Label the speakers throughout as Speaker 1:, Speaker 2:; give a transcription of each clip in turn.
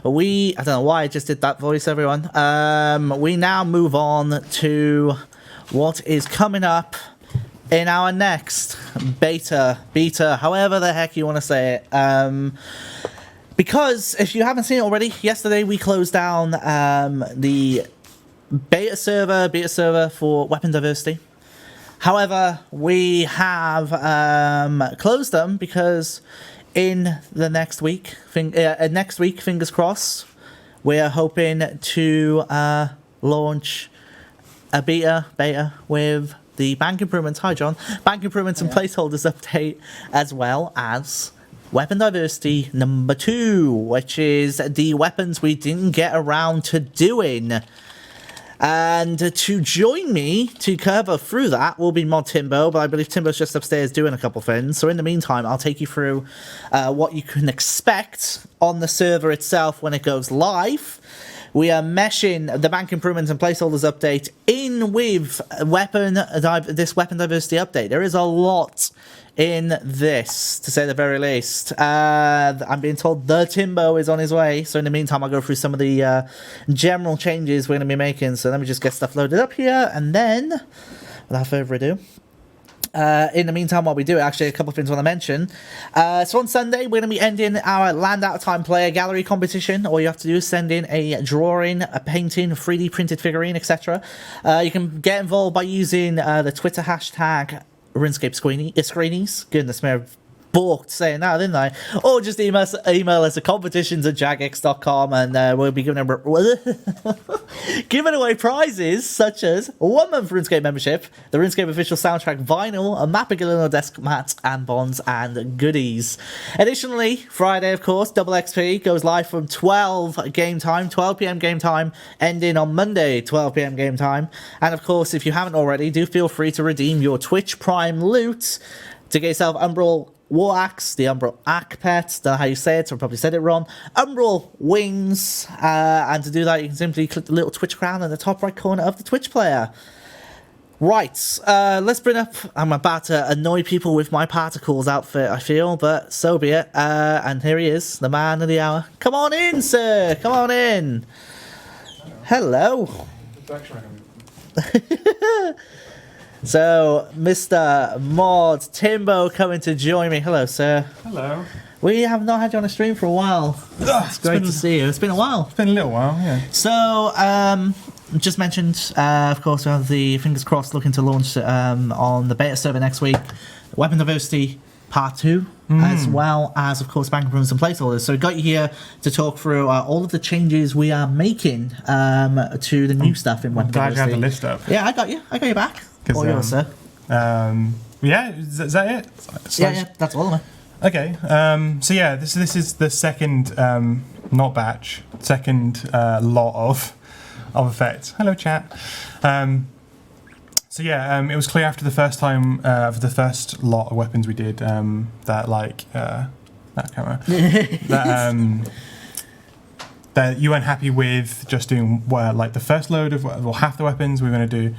Speaker 1: I don't know why I just did that voice, everyone. We now move on to what is coming up in our next beta, however the heck you want to say it. Because if you haven't seen it already, yesterday we closed down the beta server for weapon diversity. However, we have closed them because in the next week, fingers crossed, we are hoping to launch a beta with the bank improvements. Hi, John. Bank improvements and placeholders update, as well as weapon diversity number 2, which is the weapons we didn't get around to doing. And to join me to cover through that will be Mod Timbo, but I believe Timbo's just upstairs doing a couple things. So in the meantime, I'll take you through what you can expect on the server itself when it goes live. We are meshing the bank improvements and placeholders update in with this weapon diversity update. There is a lot in this, to say the very least. I'm being told the Timbo is on his way, so in the meantime I'll go through some of the general changes we're going to be making. So let me just get stuff loaded up here, and then, without further ado, in the meantime, while we do it, actually a couple of things I want to mention. So on Sunday, we're going to be ending our Land Out of Time player gallery competition. All you have to do is send in a drawing, a painting, a 3D printed figurine, etc. You can get involved by using the Twitter hashtag RuneScape Screenies. Goodness me, I've balked saying that, didn't I? Or just email us at competitions@jagex.com, and we'll be giving away prizes such as a 1-month RuneScape membership, the RuneScape official soundtrack vinyl, a Mappa Galileo desk mat, and bonds and goodies. Additionally, Friday, of course, Double XP goes live from 12 p.m. game time, ending on Monday, 12 p.m. game time. And of course, if you haven't already, do feel free to redeem your Twitch Prime loot to get yourself Umbral War Axe, the Umbral Ack Pet, don't know how you say it, so I probably said it wrong, Umbral Wings, and to do that you can simply click the little Twitch crown in the top right corner of the Twitch player. Right, let's bring up, I'm about to annoy people with my particles outfit, I feel, but so be it, and here he is, the man of the hour. Come on in, sir, come on in. Hello. So, Mr. Mod Timbo coming to join me. Hello, sir.
Speaker 2: Hello.
Speaker 1: We have not had you on a stream for a while. It's great to see you. It's been a while.
Speaker 2: It's been a little while, yeah.
Speaker 1: So, just mentioned, of course, we have the fingers crossed looking to launch on the beta server next week. Weapon Diversity Part 2, as well as, of course, bank improvements and placeholders. So we got you here to talk through all of the changes we are making to the new stuff in Weapon Diversity.
Speaker 2: Glad you have the list up.
Speaker 1: Yeah, I got you. I got you back. All yours, sir.
Speaker 2: Yeah, is that it?
Speaker 1: Yeah, that's all of it.
Speaker 2: Okay, so yeah, this is the second, not batch, second lot of effects. Hello, chat. So yeah, it was clear after the first time, for the first lot of weapons we did, that like, that camera, that you weren't happy with just doing like the first load of, or half the weapons we were going to do,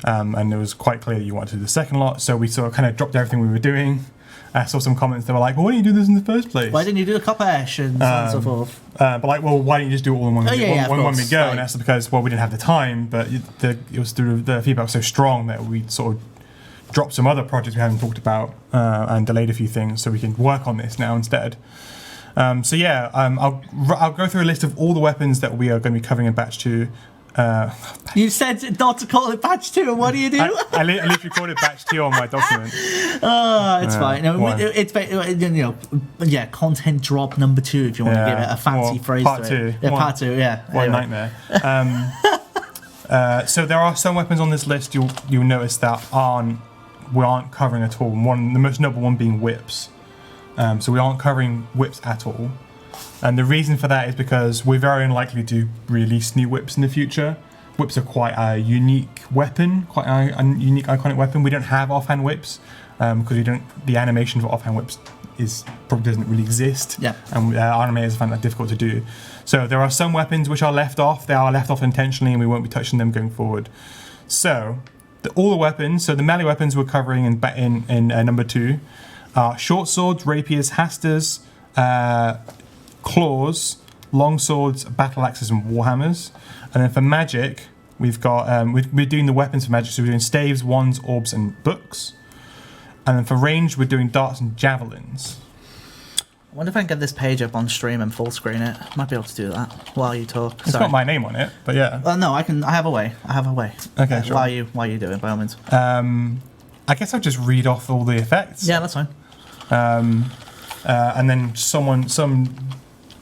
Speaker 2: and it was quite clear that you wanted to do the second lot, so we sort of kind of dropped everything we were doing. I saw some comments that were like, well, why didn't you do this in the first place?
Speaker 1: Why didn't you do the copper ash and so on and so forth?
Speaker 2: But like, well, why didn't you just do it all in one go?
Speaker 1: Right.
Speaker 2: And that's because, well, we didn't have the time, but it was through the feedback was so strong that we sort of dropped some other projects we hadn't talked about and delayed a few things so we can work on this now instead. So yeah, I'll go through a list of all the weapons that we are going to be covering in batch 2.
Speaker 1: You said not to call it batch 2, and what do you do?
Speaker 2: I literally called it batch 2 on my document.
Speaker 1: Oh, it's fine. No, it's, yeah, content drop number 2 if you want to give it a fancy phrase
Speaker 2: part
Speaker 1: to
Speaker 2: 2.
Speaker 1: it. Yeah, part 2, yeah.
Speaker 2: What a nightmare. So there are some weapons on this list you'll notice that we aren't covering at all. The most notable one being whips. So we aren't covering whips at all. And the reason for that is because we're very unlikely to release new whips in the future. Whips are quite a unique weapon, quite a unique iconic weapon. We don't have offhand whips because the animation for offhand whips probably doesn't really exist.
Speaker 1: Yeah.
Speaker 2: And animators find that difficult to do. So there are some weapons which are left off. They are left off intentionally, and we won't be touching them going forward. So all the weapons, so the melee weapons we're covering in number 2 are short swords, rapiers, hasters, claws, long swords, battle axes, and warhammers. And then for magic, we've got we're doing the weapons for magic, so we're doing staves, wands, orbs, and books. And then for range, we're doing darts and javelins.
Speaker 1: I wonder if I can get this page up on stream and full screen it. Might be able to do that while you talk.
Speaker 2: It's got my name on it, but yeah.
Speaker 1: Well, no, I can. I have a way.
Speaker 2: Okay, sure.
Speaker 1: While you do it, by all means.
Speaker 2: I guess I'll just read off all the effects.
Speaker 1: Yeah, that's fine.
Speaker 2: And then some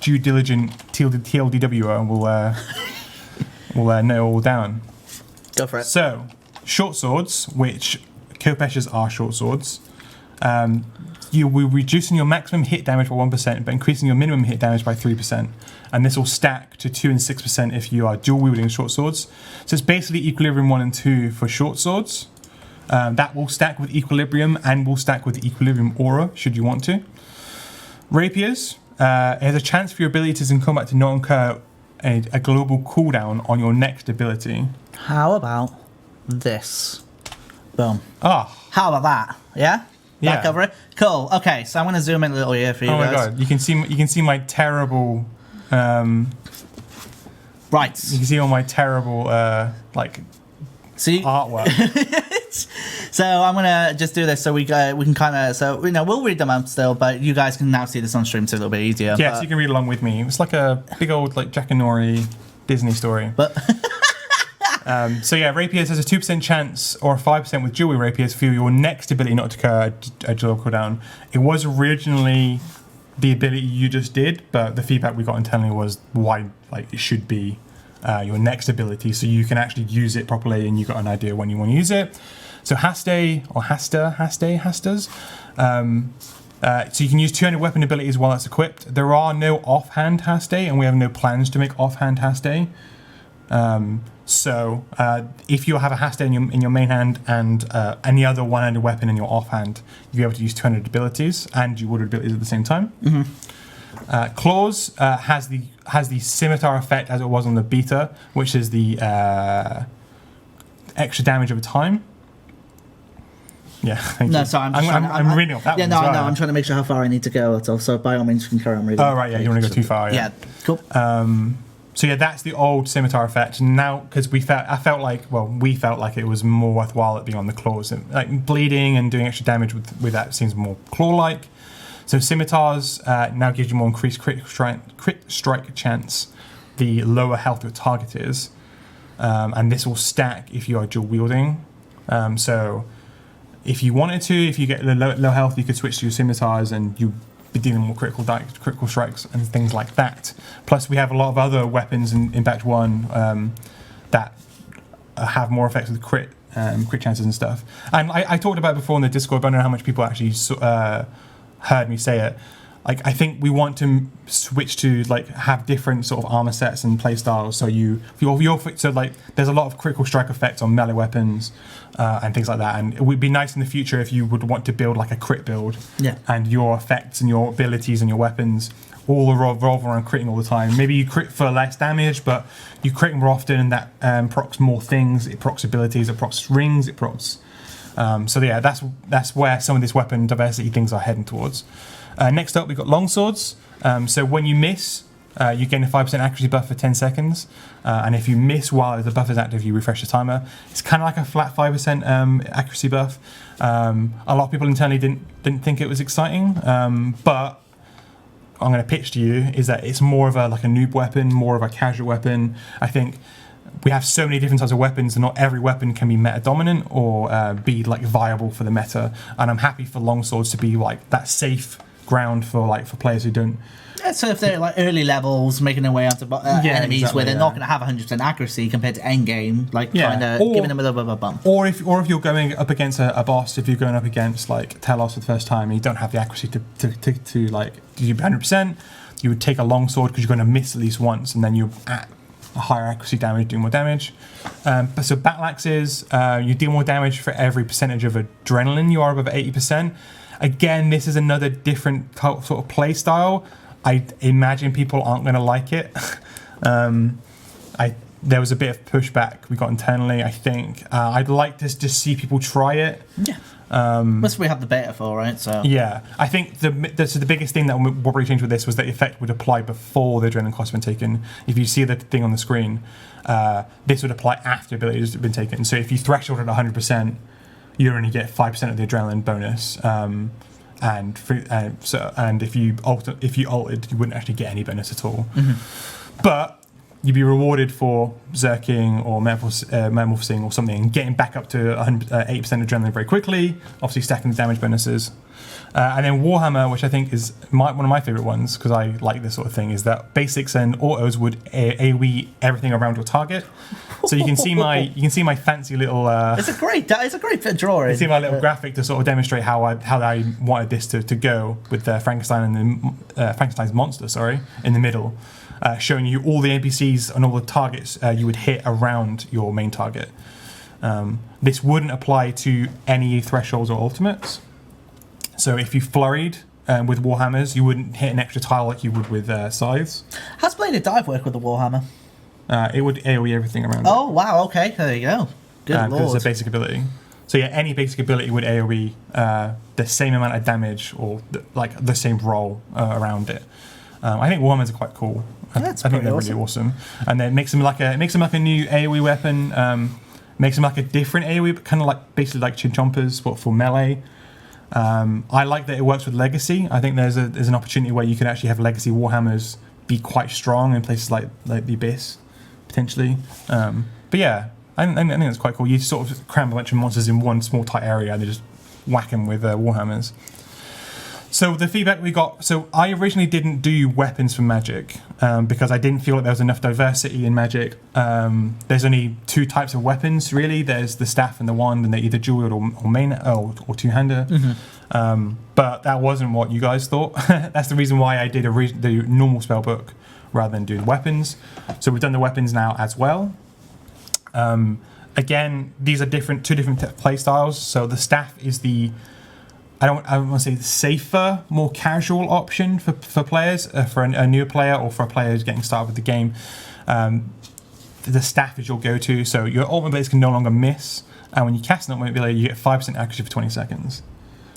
Speaker 2: due diligent TLDWer will nail all down.
Speaker 1: Go for it.
Speaker 2: So, short swords, which Kopesh's are short swords. You will be reducing your maximum hit damage by 1%, but increasing your minimum hit damage by 3%. And this will stack to 2 and 6% if you are dual wielding short swords. So it's basically Equilibrium 1 and 2 for short swords. That will stack with Equilibrium and will stack with the Equilibrium Aura, should you want to. Rapiers, it has a chance for your abilities in combat to not incur a global cooldown on your next ability.
Speaker 1: How about this? Boom.
Speaker 2: Ah.
Speaker 1: How about that? Yeah?
Speaker 2: Yeah.
Speaker 1: That cover it? Cool. Okay, so I'm going to zoom in a little here for you
Speaker 2: Oh my
Speaker 1: guys.
Speaker 2: god, you can see my terrible
Speaker 1: Right.
Speaker 2: you can see all my terrible
Speaker 1: See?
Speaker 2: artwork.
Speaker 1: So I'm gonna just do this so we can kind of we'll read them out still, but you guys can now see this on stream, so it's a little bit easier.
Speaker 2: Yes, you can read along with me. It's like a big old Jack and Nori Disney story.
Speaker 1: But
Speaker 2: So yeah, rapiers has a 2% chance or a 5% with dual rapiers for your next ability not to occur a dual cooldown. It was originally the ability you just did, but the feedback we got internally was why it should be your next ability, so you can actually use it properly and you got an idea when you want to use it. So Hasters. So you can use 200 weapon abilities while that's equipped. There are no offhand Haste, and we have no plans to make offhand Haste. So if you have a Haste in your main hand and any other one-handed weapon in your offhand, you'll be able to use 200 abilities and you ordered abilities at the same time. Mm-hmm. Claws has the scimitar effect as it was on the beta, which is the extra damage over time. Yeah, thank you.
Speaker 1: Sorry,
Speaker 2: I'm reading off that one.
Speaker 1: No,
Speaker 2: as well.
Speaker 1: I'm trying to make sure how far I need to go. That's all. So by all means, you can carry on reading.
Speaker 2: Oh right, yeah, you want to go too far?
Speaker 1: Yeah, cool.
Speaker 2: So yeah, that's the old scimitar effect. Now, because we felt like it was more worthwhile it being on the claws, and, like bleeding and doing extra damage with that seems more claw-like. So scimitars now gives you more increased crit strike chance, the lower health your target is, and this will stack if you are dual wielding. So if you wanted to, if you get low health, you could switch to your scimitars and you be dealing more critical strikes and things like that. Plus, we have a lot of other weapons in Batch 1 that have more effects with crit chances and stuff. And I talked about it before in the Discord, but I don't know how much people actually heard me say it. Like, I think we want to switch to have different sort of armor sets and play styles. So there's a lot of critical strike effects on melee weapons and things like that. And it would be nice in the future if you would want to build like a crit build, and your effects and your abilities and your weapons all revolve around critting all the time. Maybe you crit for less damage, but you crit more often, and that procs more things. It procs abilities, it procs rings, it procs. So yeah, that's where some of this weapon diversity things are heading towards. Next up, we've got longswords. So when you miss, you gain a 5% accuracy buff for 10 seconds. And if you miss while the buff is active, you refresh the timer. It's kind of like a flat 5% accuracy buff. A lot of people internally didn't think it was exciting. But I'm going to pitch to you is that it's more of a noob weapon, more of a casual weapon. I think we have so many different types of weapons, and not every weapon can be meta dominant or be viable for the meta. And I'm happy for longswords to be that safe ground for players who don't.
Speaker 1: Yeah, so if they're early levels, making their way onto enemies
Speaker 2: exactly,
Speaker 1: where they're not going to have 100% accuracy compared to end game, kind of giving them a little bit of a bump.
Speaker 2: Or if you're going up against a boss, if you're going up against Telos for the first time, and you don't have the accuracy to do 100%, you would take a longsword because you're going to miss at least once, and then you're at a higher accuracy damage, doing more damage. So battle axes, you deal more damage for every percentage of adrenaline you are above 80%. Again, this is another different sort of play style. I imagine people aren't going to like it. There was a bit of pushback we got internally, I think. I'd like to just see people try it.
Speaker 1: Yeah. That's what we have the beta for, right? So
Speaker 2: Yeah, I think the biggest thing that what really changed with this was that the effect would apply before the adrenaline cost had been taken. If you see the thing on the screen, this would apply after abilities have been taken. So if you threshold at 100%, you only get 5% of the adrenaline bonus. And if you altered, you wouldn't actually get any bonus at all. But you'd be rewarded for zerking or metamorphosing or something and getting back up to 8% adrenaline very quickly, obviously stacking the damage bonuses. And then Warhammer, which I think is one of my favourite ones, because I like this sort of thing, is that basics and autos would AoE everything around your target. So you can see my fancy little.
Speaker 1: It's a great bit of drawing.
Speaker 2: You see my little graphic to sort of demonstrate how I wanted this to go with Frankenstein and Frankenstein's monster, in the middle. Showing you all the NPCs and all the targets you would hit around your main target. This wouldn't apply to any thresholds or ultimates. So if you flurried with Warhammers, you wouldn't hit an extra tile like you would with scythes.
Speaker 1: How's Bladed Dive work with the Warhammer?
Speaker 2: It would AoE everything around
Speaker 1: Oh, wow, okay, there you go. Good lord.
Speaker 2: Because it's a basic ability. So yeah, any basic ability would AoE the same amount of damage or the same roll around it. I think Warhammers are quite cool.
Speaker 1: Yeah,
Speaker 2: I think they're really awesome, and then it makes them like a new AoE weapon. Makes them like a different AoE, but kind of basically like Chinchompers, but for melee. I like that it works with Legacy. I think there's an opportunity where you can actually have Legacy Warhammers be quite strong in places like the Abyss, potentially. But yeah, I think that's quite cool. You sort of cram a bunch of monsters in one small tight area and they just whack them with Warhammers. So the feedback we got, so I originally didn't do weapons for Magic because I didn't feel like there was enough diversity in Magic. There's only two types of weapons really. There's the staff and the wand, and they're either dual or two-hander. But that wasn't what you guys thought. That's the reason why I did the normal spellbook rather than do the weapons. So we've done the weapons now as well. Again, these are two different play styles. So the staff is I don't want to say the safer, more casual option for players, for a newer player or for a player who's getting started with the game. The staff is your go-to, so your ultimate blades can no longer miss, and when you cast an ultimate blade, you get 5% accuracy for 20 seconds.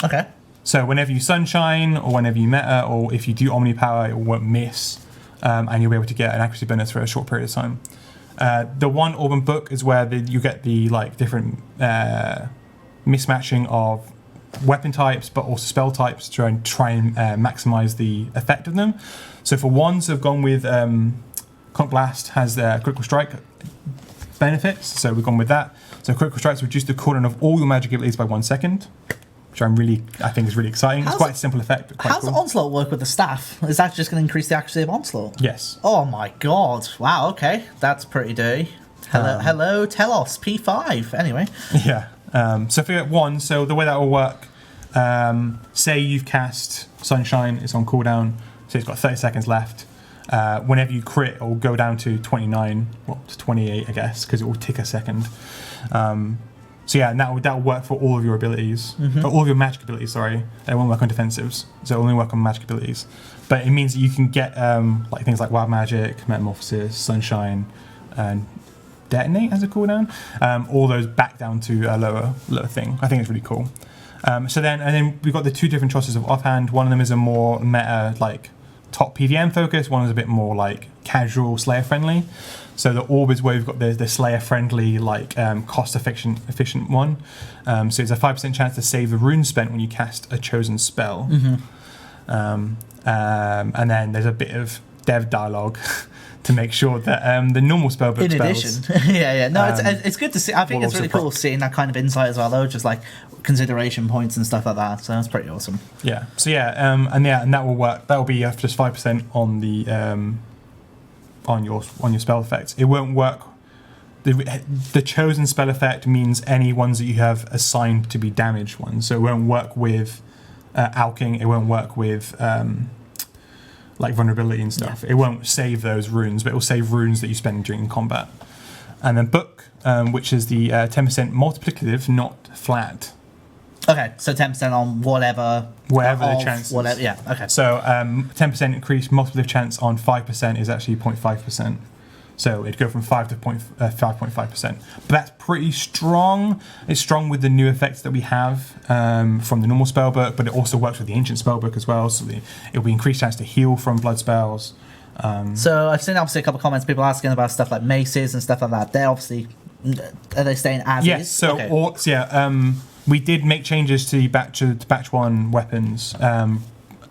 Speaker 1: Okay.
Speaker 2: So whenever you sunshine, or whenever you meta, or if you do omni power, it won't miss, and you'll be able to get an accuracy bonus for a short period of time. The one Orban book is where you get the different mismatching of weapon types, but also spell types to try and maximize the effect of them. So for wands, I've gone with Conch Blast has critical strike benefits, so we've gone with that. So critical strikes reduce the cooldown of all your magic abilities by 1 second, which I think is really exciting. It's quite a simple effect, but quite
Speaker 1: How's
Speaker 2: cool.
Speaker 1: Onslaught work with the staff? Is that just going to increase the accuracy of Onslaught?
Speaker 2: Yes.
Speaker 1: Oh my god! Wow. Okay, that's pretty dirty. Hello, Telos P5. Anyway.
Speaker 2: Yeah. So for one, so the way that will work, say you've cast Sunshine, it's on cooldown, so it's got 30 seconds left. Whenever you crit, it will go down to 29, well, to 28, I guess, because it will tick a second. So yeah, and that will work for all of your abilities, all of your magic abilities, sorry. It won't work on defensives, so it'll only work on magic abilities. But it means that you can get things like Wild Magic, Metamorphosis, Sunshine, and Detonate as a cooldown, all those back down to a lower thing. I think it's really cool. And then we've got the two different choices of offhand. One of them is a more meta, top PVM focus. One is a bit more casual Slayer friendly. So the orb is where we've got the Slayer friendly, cost efficient one. So it's a 5% chance to save the rune spent when you cast a chosen spell. And then there's a bit of dev dialogue to make sure that the normal spellbook spells.
Speaker 1: yeah. No, it's good to see. I think it's really cool seeing that kind of insight as well, though, just consideration points and stuff like that. So that's pretty awesome.
Speaker 2: Yeah. So and that will work. That will be just 5% on the on your spell effects. It won't work. The chosen spell effect means any ones that you have assigned to be damaged ones. So it won't work with alking. It won't work with vulnerability and stuff. Yeah. It won't save those runes, but it will save runes that you spend during combat. And then book, which is the 10% multiplicative, not flat.
Speaker 1: Okay, so 10% on whatever
Speaker 2: the chances.
Speaker 1: Whatever, yeah, okay.
Speaker 2: So 10% increased multiplicative chance on 5% is actually 0.5%. So it'd go from 5 to 5.5%. But that's pretty strong. It's strong with the new effects that we have from the normal spellbook, but it also works with the ancient spellbook as well. So it'll be increased chance to heal from blood spells.
Speaker 1: So I've seen obviously a couple of comments, people asking about stuff like maces and stuff like that. They're obviously, are they staying as
Speaker 2: yes,
Speaker 1: is?
Speaker 2: so
Speaker 1: Okay.
Speaker 2: orcs, we did make changes to batch 1 weapons out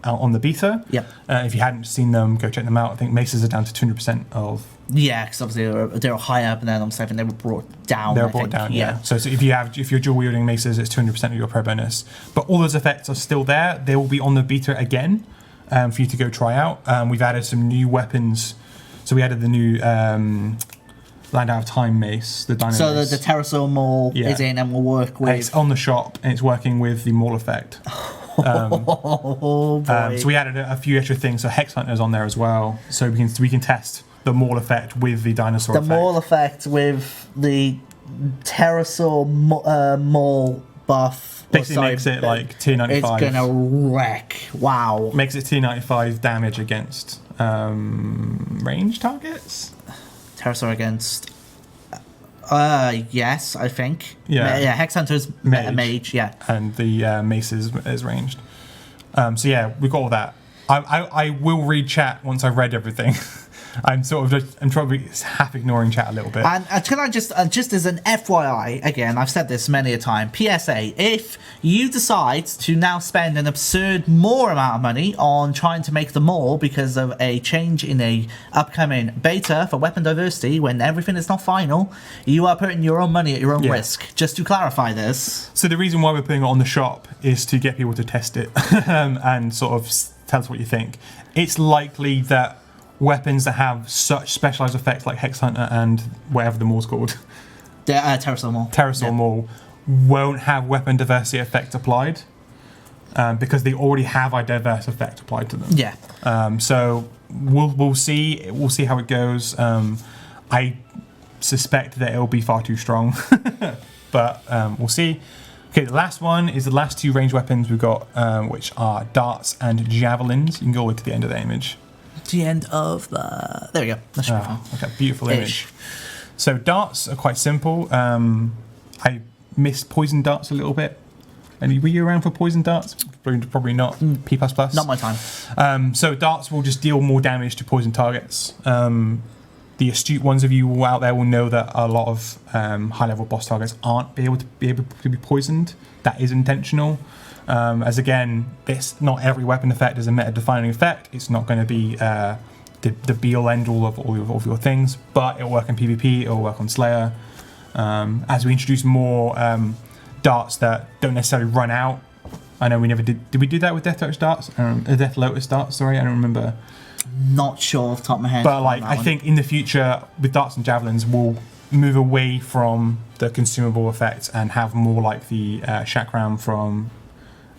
Speaker 2: on the beta.
Speaker 1: Yep.
Speaker 2: If you hadn't seen them, go check them out. I think maces are down to 200% of.
Speaker 1: Yeah, because obviously they were high up, and then obviously I think they were brought down.
Speaker 2: They were brought down, yeah. So if you're dual wielding maces, it's 200% of your pro bonus. But all those effects are still there. They will be on the beta again for you to go try out. We've added some new weapons. So we added the new Land Out of Time mace, the Dino
Speaker 1: So
Speaker 2: mace.
Speaker 1: the Pterosaur Maul is in and will work with.
Speaker 2: It's on the shop and it's working with the Maul effect.
Speaker 1: Oh boy.
Speaker 2: So we added a few extra things. So Hex Hunter's on there as well. So we can test the Maul effect with the dinosaur
Speaker 1: the
Speaker 2: effect.
Speaker 1: Maul effect with the Pterosaur Maul buff.
Speaker 2: Basically makes it like tier 95.
Speaker 1: It's gonna wreck. Wow.
Speaker 2: Makes it tier 95 damage against range targets.
Speaker 1: Pterosaur against. Yes, I think.
Speaker 2: Yeah.
Speaker 1: Yeah. Hex Hunter's a mage. Yeah.
Speaker 2: And the mace is ranged. So yeah, we've got all that. I will read chat once I've read everything. I'm probably half ignoring chat a little bit.
Speaker 1: And can I just as an FYI, again, I've said this many a time, PSA, if you decide to now spend an absurd more amount of money on trying to make them all because of a change in a upcoming beta for weapon diversity when everything is not final, you are putting your own money at your own risk. Just to clarify this.
Speaker 2: So the reason why we're putting it on the shop is to get people to test it and sort of tell us what you think. It's likely that weapons that have such specialized effects like Hex Hunter and whatever the Maul's called,
Speaker 1: The Pterosaur Maul.
Speaker 2: Pterosaur Maul, won't have weapon diversity effect applied because they already have a diverse effect applied to them.
Speaker 1: Yeah.
Speaker 2: So we'll see how it goes. I suspect that it'll be far too strong, but we'll see. Okay, the last one is the last 2 ranged weapons we've got, which are darts and javelins. You can go all the way to the end of the image.
Speaker 1: The end of the. There we go. That should be fine.
Speaker 2: Okay, beautiful image. So darts are quite simple. I missed poison darts a little bit. And were you around for poison darts? Probably not. P++.
Speaker 1: Not my time.
Speaker 2: So darts will just deal more damage to poison targets. The astute ones of you out there will know that a lot of high-level boss targets aren't able to be poisoned. That is intentional. As again, it's not every weapon effect is a meta-defining effect. It's not going to be the be-all end-all of all of your things, but it'll work in PvP, it'll work on Slayer. As we introduce more darts that don't necessarily run out. I know we never did. Did we do that with Death Touch darts? Death Lotus darts, sorry, I don't remember.
Speaker 1: Not sure off the top of my head.
Speaker 2: But like, I think in the future, with darts and javelins, we'll move away from the consumable effect and have more like the Chakram from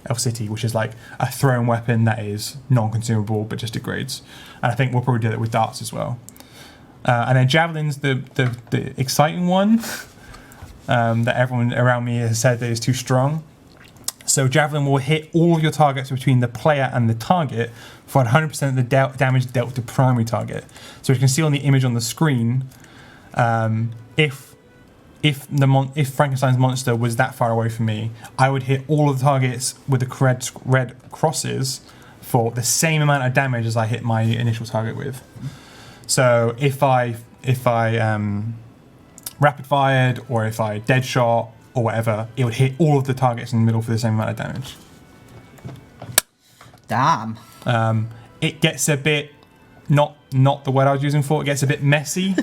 Speaker 2: Elf City, which is like a thrown weapon that is non-consumable but just degrades. And I think we'll probably do that with darts as well. And then javelins, the exciting one that everyone around me has said that is too strong. So javelin will hit all of your targets between the player and the target for 100% of the damage dealt to primary target. So you can see on the image on the screen, if Frankenstein's monster was that far away from me, I would hit all of the targets with the red crosses for the same amount of damage as I hit my initial target with. So if I rapid fired or if I dead shot or whatever, it would hit all of the targets in the middle for the same amount of damage.
Speaker 1: Damn.
Speaker 2: It gets a bit not the word I was using for. It gets a bit messy.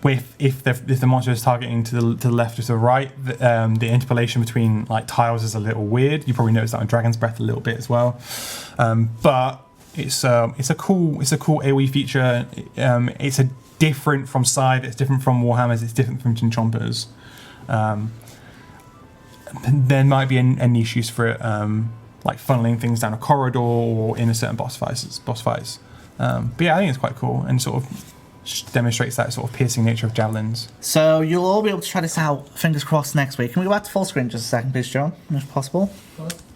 Speaker 2: With if the monster is targeting to the left or to the right, the interpolation between like tiles is a little weird. You probably noticed that on Dragon's Breath a little bit as well. But it's a cool AoE feature. It's different from Scythe. It's different from Warhammers. It's different from Chinchompers. There might be a niche use for it, like funneling things down a corridor or in a certain boss fights. But yeah, I think it's quite cool and sort of demonstrates that sort of piercing nature of javelins.
Speaker 1: So you'll all be able to try this out, fingers crossed, next week. Can we go back to full screen just a second, please, John, if possible?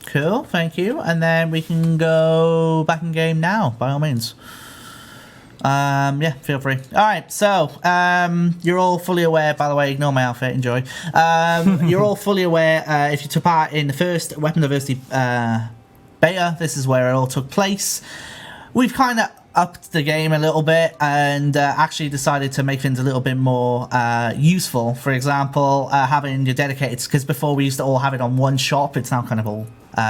Speaker 1: Cool, thank you. And then we can go back in game now, by all means. Yeah, feel free. All right, so you're all fully aware. By the way, ignore my outfit. Enjoy. You're all fully aware. If you took part in the first Weapon Diversity beta, this is where it all took place. We've kind of upped the game a little bit and actually decided to make things a little bit more useful. For example, having your dedicated, because before we used to all have it on one shop, it's now kind of all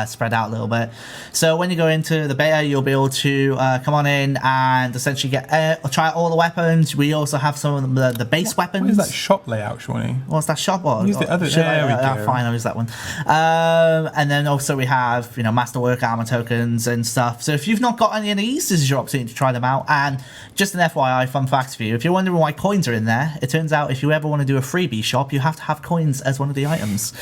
Speaker 1: spread out a little bit. So when you go into the beta, you'll be able to come on in and essentially try out all the weapons. We also have some of the base weapons.
Speaker 2: What is that shop layout, Shawnee?
Speaker 1: What's that shop? Use
Speaker 2: the other. There we go.
Speaker 1: Fine, I'll use that one. And then also we have, you know, masterwork armor tokens and stuff. So if you've not got any of these, this is your opportunity to try them out. And just an FYI, fun fact for you: if you're wondering why coins are in there, it turns out if you ever want to do a freebie shop, you have to have coins as one of the items.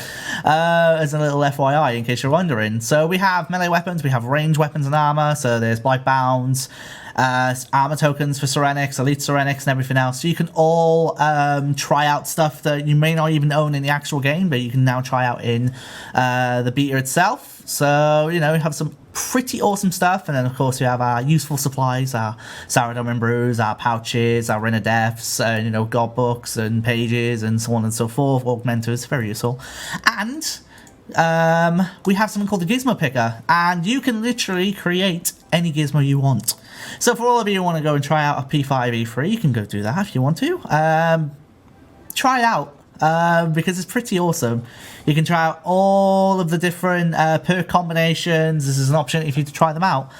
Speaker 1: As a little FYI, in case you're wondering. So we have melee weapons, we have range weapons and armor. So there's bite bounds, armor tokens for Serenics, elite Serenics, and everything else. So you can all try out stuff that you may not even own in the actual game, but you can now try out in the beta itself. So, you know, we have some pretty awesome stuff. And then, of course, we have our useful supplies, our Sourdough and Brews, our pouches, our Ring of Deaths, you know, god books and pages and so on and so forth. Augmenters, very useful. And we have something called the Gizmo Picker, and you can literally create any gizmo you want. So for all of you who want to go and try out a P5E3, you can go do that if you want to. Try it out, because it's pretty awesome. You can try out all of the different perk combinations. This is an opportunity for you to try them out.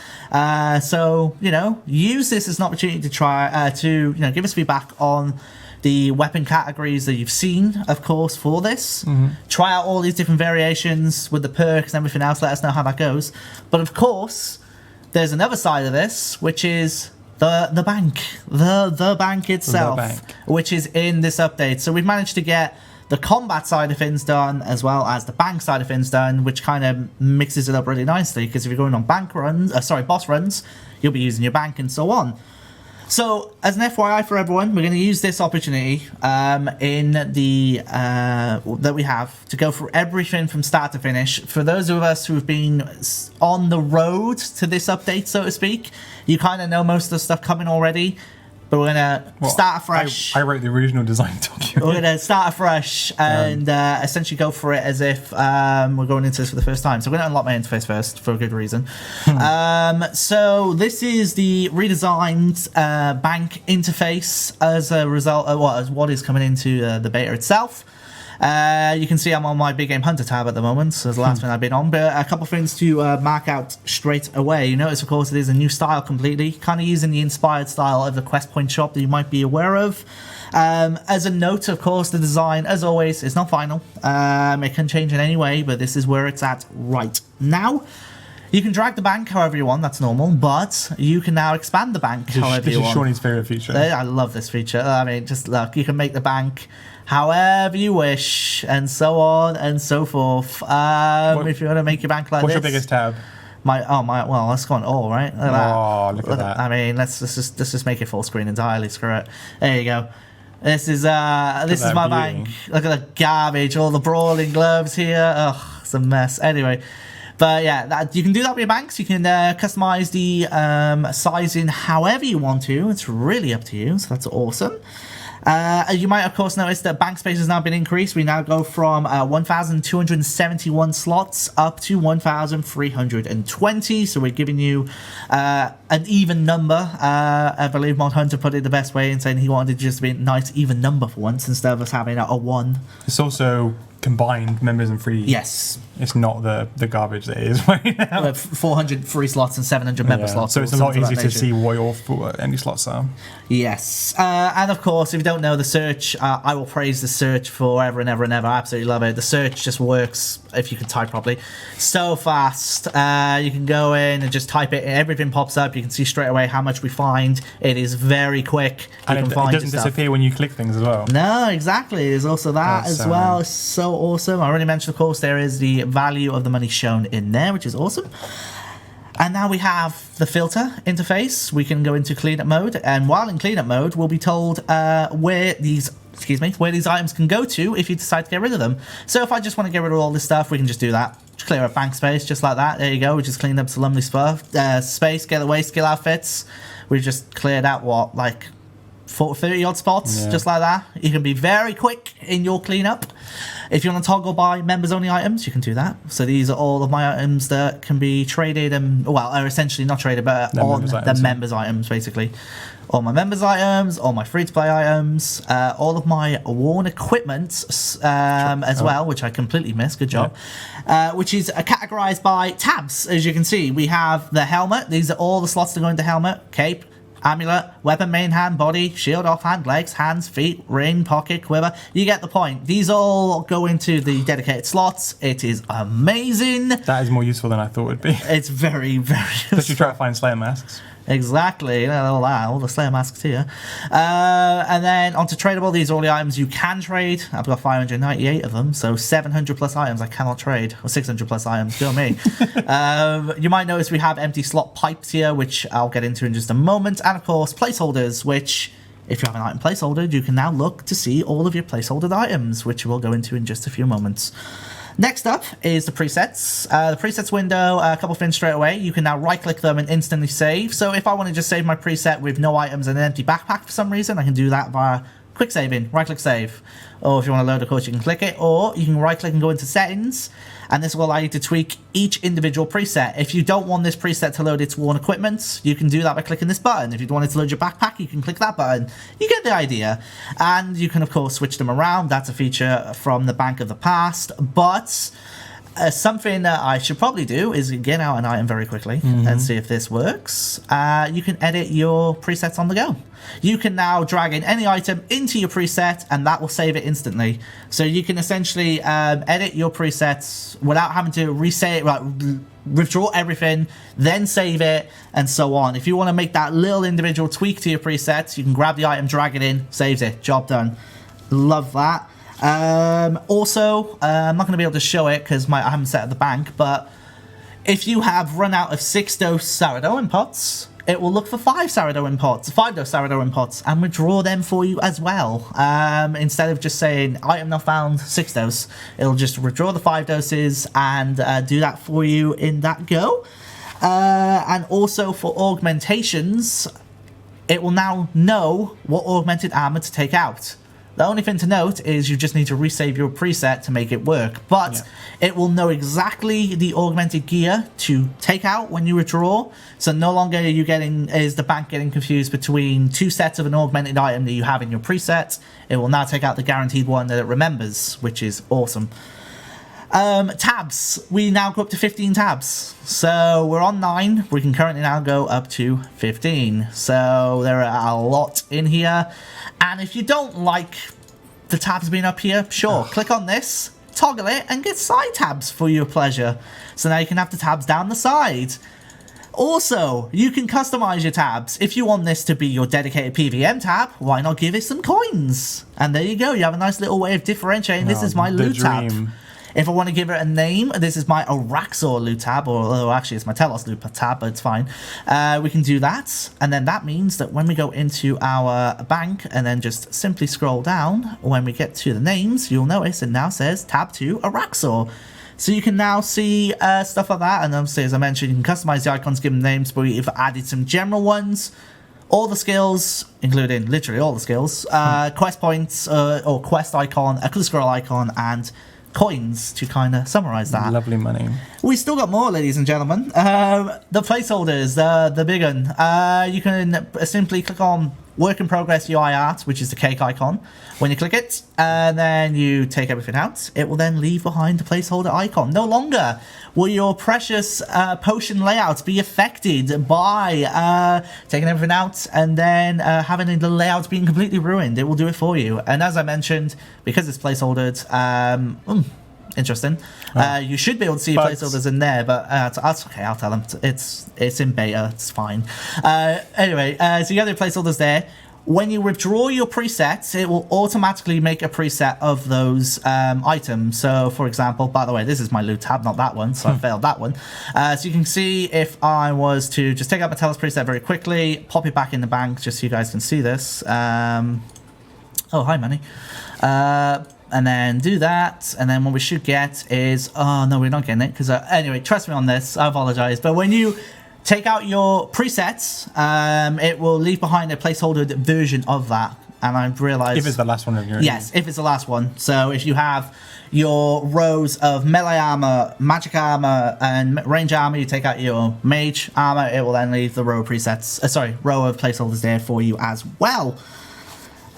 Speaker 1: So, you know, use this as an opportunity to try, you know, give us feedback on the weapon categories that you've seen, of course, for this. Try out all these different variations with the perks and everything else. Let us know how that goes. But of course, there's another side of this, which is the bank. The bank itself, which is in this update. So we've managed to get the combat side of things done as well as the bank side of things done, which kind of mixes it up really nicely, because if you're going on bank runs, boss runs, you'll be using your bank and so on. So, as an FYI for everyone, we're going to use this opportunity in the that we have to go through everything from start to finish. For those of us who've been on the road to this update, so to speak, you kind of know most of the stuff coming already. But we're going to start afresh.
Speaker 2: I wrote the original design document. We're
Speaker 1: going to start afresh and essentially go for it as if we're going into this for the first time. So we're going to unlock my interface first for a good reason. So this is the redesigned bank interface as a result of what is coming into the beta itself. You can see I'm on my Big Game Hunter tab at the moment, so it's the last thing I've been on. But a couple of things to mark out straight away. You notice, of course, it is a new style completely, kind of using the inspired style of the Quest Point shop that you might be aware of. As a note, of course, the design, as always, is not final. It can change in any way, but this is where it's at right now. You can drag the bank however you want, that's normal, but you can now expand the bank however you want. This is
Speaker 2: Shawnee's favourite feature.
Speaker 1: I love this feature. I mean, just look, you can make the bank however you wish, and so on and so forth. If you want to make your bank like
Speaker 2: what's
Speaker 1: this.
Speaker 2: What's your biggest tab?
Speaker 1: Well, let's go on all, right? Look at that.
Speaker 2: Look at that.
Speaker 1: I mean, let's just make it full screen entirely, screw it. There you go. This is my bank. Look at the garbage, all the brawling gloves here. Ugh, it's a mess. Anyway. But yeah, you can do that with your banks. You can customize the sizing however you want to. It's really up to you, so that's awesome. You might, of course, notice that bank space has now been increased. We now go from 1,271 slots up to 1,320. So we're giving you an even number. I believe Mod Hunter put it the best way in saying he wanted it just to be a nice even number for once instead of us having a 1.
Speaker 2: It's also combined members and free.
Speaker 1: Yes.
Speaker 2: It's not the garbage that it is right now.
Speaker 1: 400 free slots and 700 member slots.
Speaker 2: So it's a lot easier to see what your any slots are.
Speaker 1: Yes. And of course, if you don't know the search, I will praise the search forever and ever and ever. I absolutely love it. The search just works, if you can type properly, so fast. You can go in and just type it, and everything pops up. You can see straight away how much we find. It is very quick.
Speaker 2: And it doesn't disappear when you click things as well.
Speaker 1: No, exactly. There's also that as well. It's so awesome. I already mentioned, of course, there is the value of the money shown in there, which is awesome. And now we have the filter interface. We can go into cleanup mode, and while in cleanup mode, we'll be told where these items can go to if you decide to get rid of them. So if I just want to get rid of all this stuff, we can just do that. Just clear up bank space, just like that. There you go. We just cleaned up some lovely space. Get away skill outfits. We've just cleared out, what, like 30 odd spots, just like that. You can be very quick in your cleanup. If you want to toggle by members only items, you can do that. So these are all of my items that can be traded and, well, are essentially not traded, but on the members items, basically. All my members items, all my free-to-play items, all of my worn equipment as well, which I completely missed. Good job. Which is categorized by tabs. As you can see, we have the helmet. These are all the slots that go into helmet. Cape, amulet, weapon, main hand, body, shield, offhand, legs, hands, feet, ring, pocket, quiver. You get the point. These all go into the dedicated slots. It is amazing.
Speaker 2: That is more useful than I thought it would be.
Speaker 1: It's very, very useful.
Speaker 2: Especially try to find Slayer masks.
Speaker 1: Exactly, all that, all the Slayer masks here. And then onto tradable, these are all the items you can trade. I've got 598 of them, so 700 plus items I cannot trade, or 600 plus items, go me. You might notice we have empty slot pipes here, which I'll get into in just a moment. And of course, placeholders, which, if you have an item placeholdered, you can now look to see all of your placeholdered items, which we'll go into in just a few moments. Next up is the presets. The presets window, a couple of things straight away. You can now right-click them and instantly save. So if I want to just save my preset with no items and an empty backpack for some reason, I can do that via quick saving, right-click save. Or if you want to load a course, you can click it. Or you can right-click and go into settings, and this will allow you to tweak each individual preset. If you don't want this preset to load its worn equipment, you can do that by clicking this button. If you want it to load your backpack, you can click that button. You get the idea. And you can, of course, switch them around. That's a feature from the bank of the past. But something that I should probably do is get out an item very quickly and see if this works. You can edit your presets on the go. You can now drag in any item into your preset, and that will save it instantly. So you can essentially edit your presets without having to withdraw everything, then save it, and so on. If you want to make that little individual tweak to your presets, you can grab the item, drag it in, saves it, job done. Love that. Also, I'm not going to be able to show it because I haven't set up the bank, but if you have run out of 6-dose Sourdough pots, it will look for 5 5-dose Sourdough pots, and withdraw them for you as well. Instead of just saying item not found 6-dose, it'll just withdraw the 5 doses and do that for you in that go. And also for augmentations, it will now know what augmented armor to take out. The only thing to note is you just need to resave your preset to make it work, but it will know exactly the augmented gear to take out when you withdraw. So no longer is the bank getting confused between 2 sets of an augmented item that you have in your preset. It will now take out the guaranteed one that it remembers, which is awesome. Tabs. We now go up to 15 tabs. So we're on 9. We can currently now go up to 15. So there are a lot in here. And if you don't like the tabs being up here, sure, click on this, toggle it, and get side tabs for your pleasure. So now you can have the tabs down the side. Also, you can customize your tabs. If you want this to be your dedicated PVM tab, why not give it some coins? And there you go. You have a nice little way of differentiating. This is my loot tab. If I want to give it a name, this is my Araxor loot tab, or actually it's my Telos loot tab, but it's fine. We can do that, and then that means that when we go into our bank and then just simply scroll down, when we get to the names, you'll notice it now says tab 2 Araxor. So you can now see stuff like that, and obviously, as I mentioned, you can customize the icons, give them names, but we've added some general ones. All the skills, including literally all the skills, quest points, or quest icon, a scroll icon, and coins to kind of summarize that.
Speaker 2: Lovely money.
Speaker 1: We still got more, ladies and gentlemen. The placeholders, the big one. You can simply click on Work in Progress UI Art, which is the cake icon. When you click it, and then you take everything out, it will then leave behind the placeholder icon. No longer will your precious potion layouts be affected by taking everything out and then having the layout being completely ruined. It will do it for you. And as I mentioned, because it's placeholdered, interesting. You should be able to see placeholders in there, but that's okay. I'll tell them it's in beta. It's fine. Anyway, so you have the placeholders there. When you withdraw your presets, it will automatically make a preset of those items. So, for example, by the way, this is my loot tab, not that one, so I failed that one. So you can see if I was to just take out my Telos preset very quickly, pop it back in the bank, just so you guys can see this. Oh, hi, money. And then do that, and then what we should get is, oh no, we're not getting it, because anyway, trust me on this, I apologize, but when you take out your presets. It will leave behind a placeholder version of that. And I've realised...
Speaker 2: If it's the last one of your...
Speaker 1: Yes, if it's the last one. So if you have your rows of melee armor, magic armor, and range armor, you take out your mage armor, it will then leave the row of presets... row of placeholders there for you as well.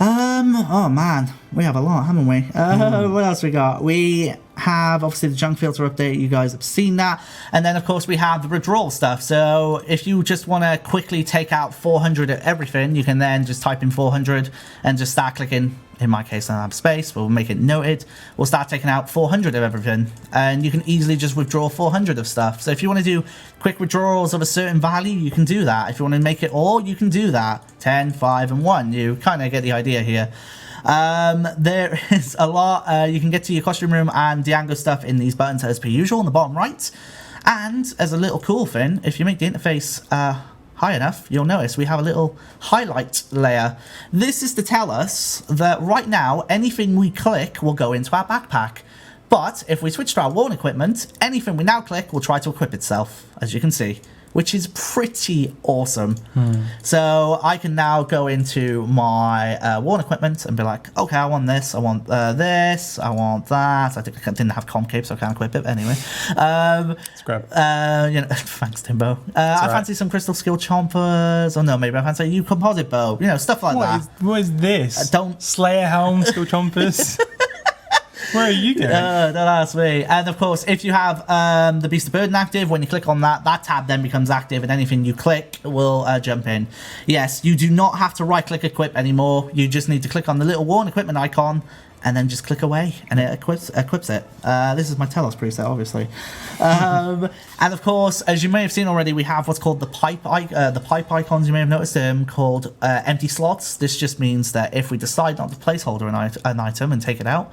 Speaker 1: Oh man, we have a lot, haven't we? What else we got? We have obviously the junk filter update. You guys have seen that, and then of course we have the withdrawal stuff. So if you just want to quickly take out 400 of everything, you can then just type in 400 and just start clicking. In my case, I don't have space. We'll make it noted. We'll start taking out 400 of everything, and you can easily just withdraw 400 of stuff. So if you want to do quick withdrawals of a certain value, you can do that. If you want to make it all, you can do that. 10, 5, and 1. You kind of get the idea here. There is a lot. You can get to your costume room and Diango stuff in these buttons as per usual on the bottom right. And as a little cool thing, if you make the interface high enough, you'll notice we have a little highlight layer. This is to tell us that right now, anything we click will go into our backpack. But if we switch to our worn equipment, anything we now click will try to equip itself, as you can see, which is pretty awesome. So I can now go into my worn equipment and be like, okay, I want this, I want this, I want that. I think I didn't have com cape, so I can't equip it, but anyway.
Speaker 2: Scrub.
Speaker 1: You know, thanks, Timbo. I fancy some crystal skill chompers, or no, maybe I fancy you composite bow, you know, stuff like that.
Speaker 2: What is this?
Speaker 1: Don't
Speaker 2: Slayer helm, skill chompers. Where are you going?
Speaker 1: Don't ask me. And of course, if you have the Beast of Burden active, when you click on that, that tab then becomes active, and anything you click will jump in. Yes, you do not have to right-click equip anymore. You just need to click on the little worn equipment icon, and then just click away, and it equips it. This is my Telos preset, obviously. And of course, as you may have seen already, we have what's called the pipe icons. You may have noticed them called empty slots. This just means that if we decide not to placeholder an item and take it out,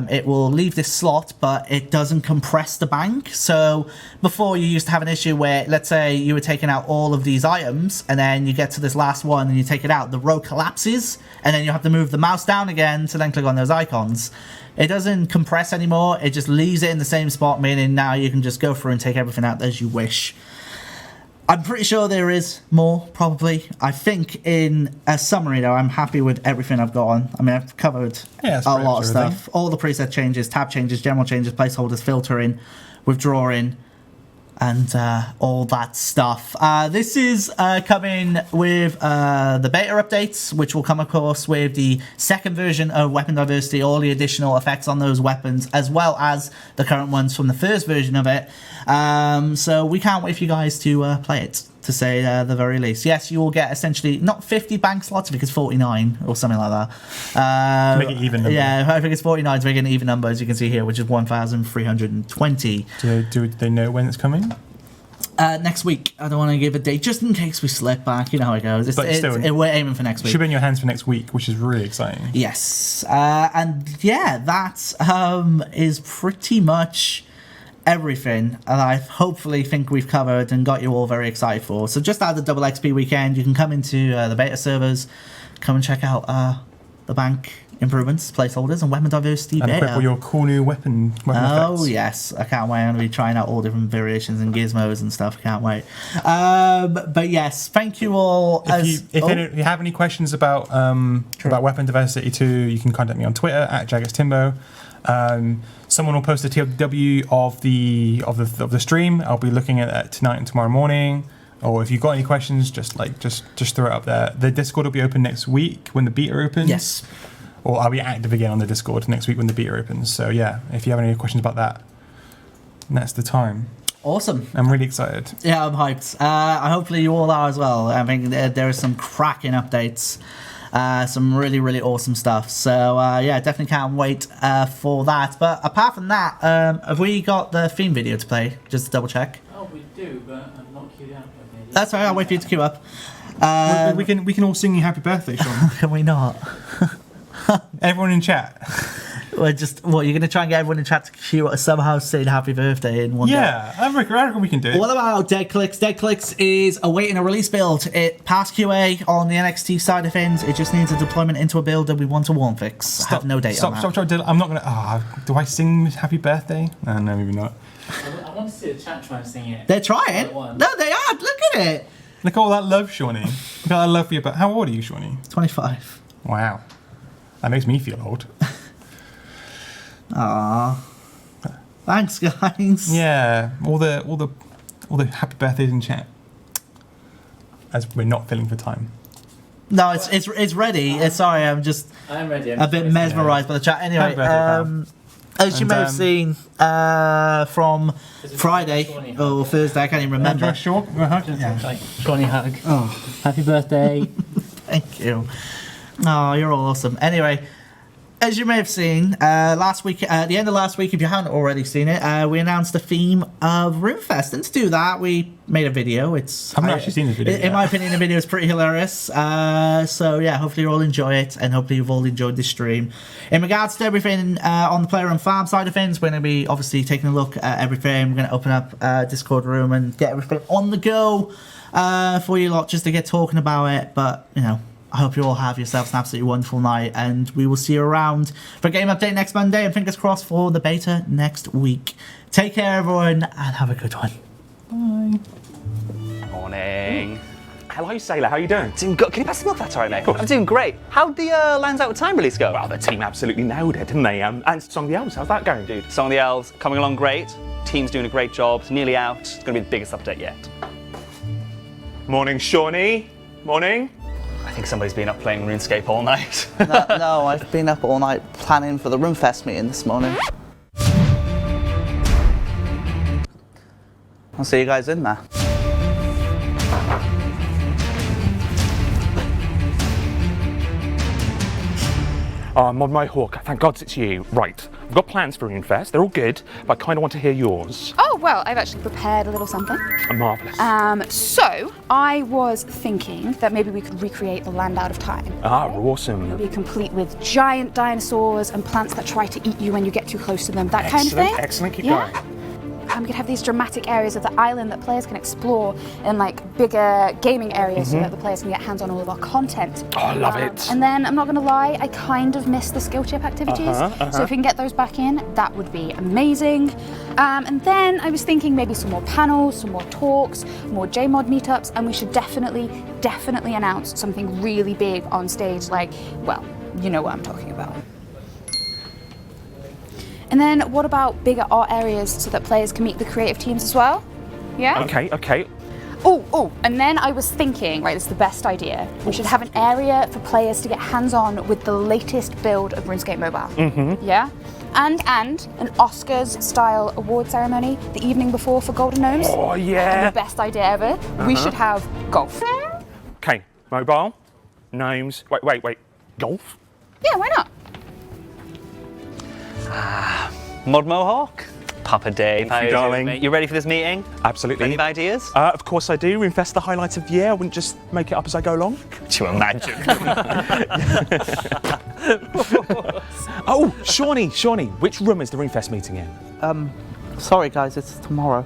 Speaker 1: it will leave this slot, but it doesn't compress the bank. So before, you used to have an issue where, let's say you were taking out all of these items, and then you get to this last one and you take it out, the row collapses, and then you have to move the mouse down again to then click on those icons. It doesn't compress anymore, it just leaves it in the same spot, meaning now you can just go through and take everything out as you wish. I'm pretty sure there is more, probably. I think in a summary, though, I'm happy with everything I've got on. I mean, I've covered a lot of stuff. All the preset changes, tab changes, general changes, placeholders, filtering, withdrawing, and all that stuff. This is coming with the beta updates, which will come, of course, with the second version of Weapon Diversity, all the additional effects on those weapons, as well as the current ones from the first version of it. So we can't wait for you guys to play it, to say the very least. Yes, you will get essentially not 50 bank slots, I think it's 49 or something like that.
Speaker 2: To make it even number.
Speaker 1: Yeah, I think it's 49 to make it an even number, as you can see here, which is 1,320.
Speaker 2: Do they know when it's coming?
Speaker 1: Next week. I don't want to give a date, just in case we slip back. You know how it goes. We're aiming for next week.
Speaker 2: Should be in your hands for next week, which is really exciting.
Speaker 1: Yes. And yeah, that is pretty much everything that I hopefully think we've covered and got you all very excited for. So just at the Double XP weekend, you can come into the beta servers, come and check out the bank improvements, placeholders, and weapon diversity
Speaker 2: and
Speaker 1: beta.
Speaker 2: equip all your cool new weapon
Speaker 1: Oh
Speaker 2: effects.
Speaker 1: yes, I can't wait. I'm going to be trying out all different variations and gizmos and stuff. I can't wait. But yes, thank you all.
Speaker 2: If you have any questions about Weapon Diversity 2, you can contact me on Twitter at JagasTimbo. Someone will post a TLW of the stream. I'll be looking at that tonight and tomorrow morning. Or if you've got any questions, just throw it up there. The Discord will be open next week when the beta opens.
Speaker 1: Yes.
Speaker 2: Or I'll be active again on the Discord next week when the beta opens. So yeah, if you have any questions about that, that's the time.
Speaker 1: Awesome.
Speaker 2: I'm really excited.
Speaker 1: Yeah, I'm hyped. Hopefully you all are as well. I think there are some cracking updates. Some really, really awesome stuff. So yeah, definitely can't wait for that. But apart from that, have we got the theme video to play? Just to double check.
Speaker 3: Oh, we do, but I'm not queued up.
Speaker 1: That's all right, I'll wait for you to queue up.
Speaker 2: We can all sing you happy birthday, Sean.
Speaker 1: Can we not?
Speaker 2: Everyone in chat.
Speaker 1: You're going to try and get everyone in chat to queue somehow saying happy birthday in one day?
Speaker 2: Yeah, I reckon we can do it.
Speaker 1: What about Dead Clicks? Dead Clicks is awaiting a release build. It passed QA on the NXT side of things. It just needs a deployment into a build that we want to warm fix. I have no date on that.
Speaker 2: Stop. I'm not going to... do I sing happy birthday? No, maybe not.
Speaker 3: I want want to see the chat try and sing it.
Speaker 1: They're trying.
Speaker 3: One.
Speaker 1: No, they are. Look at it.
Speaker 2: Look at all that love, Shawnee. Look at that love for you. But how old are you, Shawnee?
Speaker 1: 25.
Speaker 2: Wow. That makes me feel old.
Speaker 1: Aww. Thanks, guys.
Speaker 2: Yeah. All the happy birthdays in chat. As we're not filling for time.
Speaker 1: No, it's ready. Sorry, I'm just
Speaker 3: I'm ready.
Speaker 1: a bit mesmerised by the chat. Anyway,
Speaker 2: Happy birthday,
Speaker 1: as you may have seen from Friday or Thursday, I can't even remember.
Speaker 2: Sure.
Speaker 3: Like Johnny hug.
Speaker 1: Oh,
Speaker 3: Happy birthday.
Speaker 1: thank you. Oh, you're all awesome. Anyway, as you may have seen, last week, at the end of last week, if you haven't already seen it, we announced the theme of RuneFest. And to do that, we made a video. I haven't
Speaker 2: actually seen the video
Speaker 1: In my opinion, the video is pretty hilarious. So yeah, hopefully you all enjoy it, and hopefully you've all enjoyed this stream. In regards to everything on the player and farm side of things, we're going to be obviously taking a look at everything. We're going to open up a Discord room and get everything on the go for you lot, just to get talking about it. But, you know, I hope you all have yourselves an absolutely wonderful night, and we will see you around for a game update next Monday, and fingers crossed for the beta next week. Take care, everyone, and have a good one.
Speaker 2: Bye.
Speaker 4: Morning. Hello, Sailor. How are you doing? Doing good. Can you pass the milk? That's all right, mate. I'm doing great. How'd the Lands Out of Time release go? Well, the team absolutely nailed it, didn't they? And Song of the Elves, how's that going, dude? Song of the Elves, coming along great. Team's doing a great job. It's nearly out. It's going to be the biggest update yet. Morning, Shawnee. Morning. I think somebody's been up playing RuneScape all night.
Speaker 1: No, I've been up all night planning for the RuneFest meeting this morning. I'll see you guys in there.
Speaker 5: Mod Mohawk, thank God it's you. Right, I've got plans for RuneFest. They're all good, but I kind of want to hear yours.
Speaker 6: Oh, well, I've actually prepared a little something.
Speaker 5: Marvellous.
Speaker 6: So, I was thinking that maybe we could recreate the Land Out of Time.
Speaker 5: Awesome.
Speaker 6: Be complete with giant dinosaurs and plants that try to eat you when you get too close to them, that kind of thing.
Speaker 5: Excellent, keep
Speaker 6: Yeah.
Speaker 5: going.
Speaker 6: We could have these dramatic areas of the island that players can explore in like bigger gaming areas so that the players can get hands on all of our content.
Speaker 5: Oh, I love it.
Speaker 6: And then, I'm not going to lie, I kind of miss the skill chip activities. So if we can get those back in, that would be amazing. And then I was thinking maybe some more panels, some more talks, more JMod meetups, and we should definitely announce something really big on stage, like, well, you know what I'm talking about. And then what about bigger art areas so that players can meet the creative teams as well? Yeah?
Speaker 5: Okay.
Speaker 6: Oh, and then I was thinking, right, this is the best idea. We should have an area for players to get hands-on with the latest build of RuneScape Mobile. Yeah? And an Oscars-style award ceremony the evening before for Golden Gnomes.
Speaker 5: Oh, yeah.
Speaker 6: And the best idea ever, we should have golf.
Speaker 5: Okay, mobile, gnomes. Wait. Golf?
Speaker 6: Yeah, why not?
Speaker 4: Mod Mohawk, Papa Dave, how
Speaker 5: you,
Speaker 4: you doing,
Speaker 5: darling?
Speaker 4: mate? You ready for this meeting?
Speaker 5: Absolutely.
Speaker 4: Any ideas?
Speaker 5: Of course I do. RuneFest, the highlight of the year. I wouldn't just make it up as I go along.
Speaker 4: Could you imagine?
Speaker 5: Oh, Shawnee, which room is the RuneFest meeting in?
Speaker 1: Sorry guys, it's tomorrow.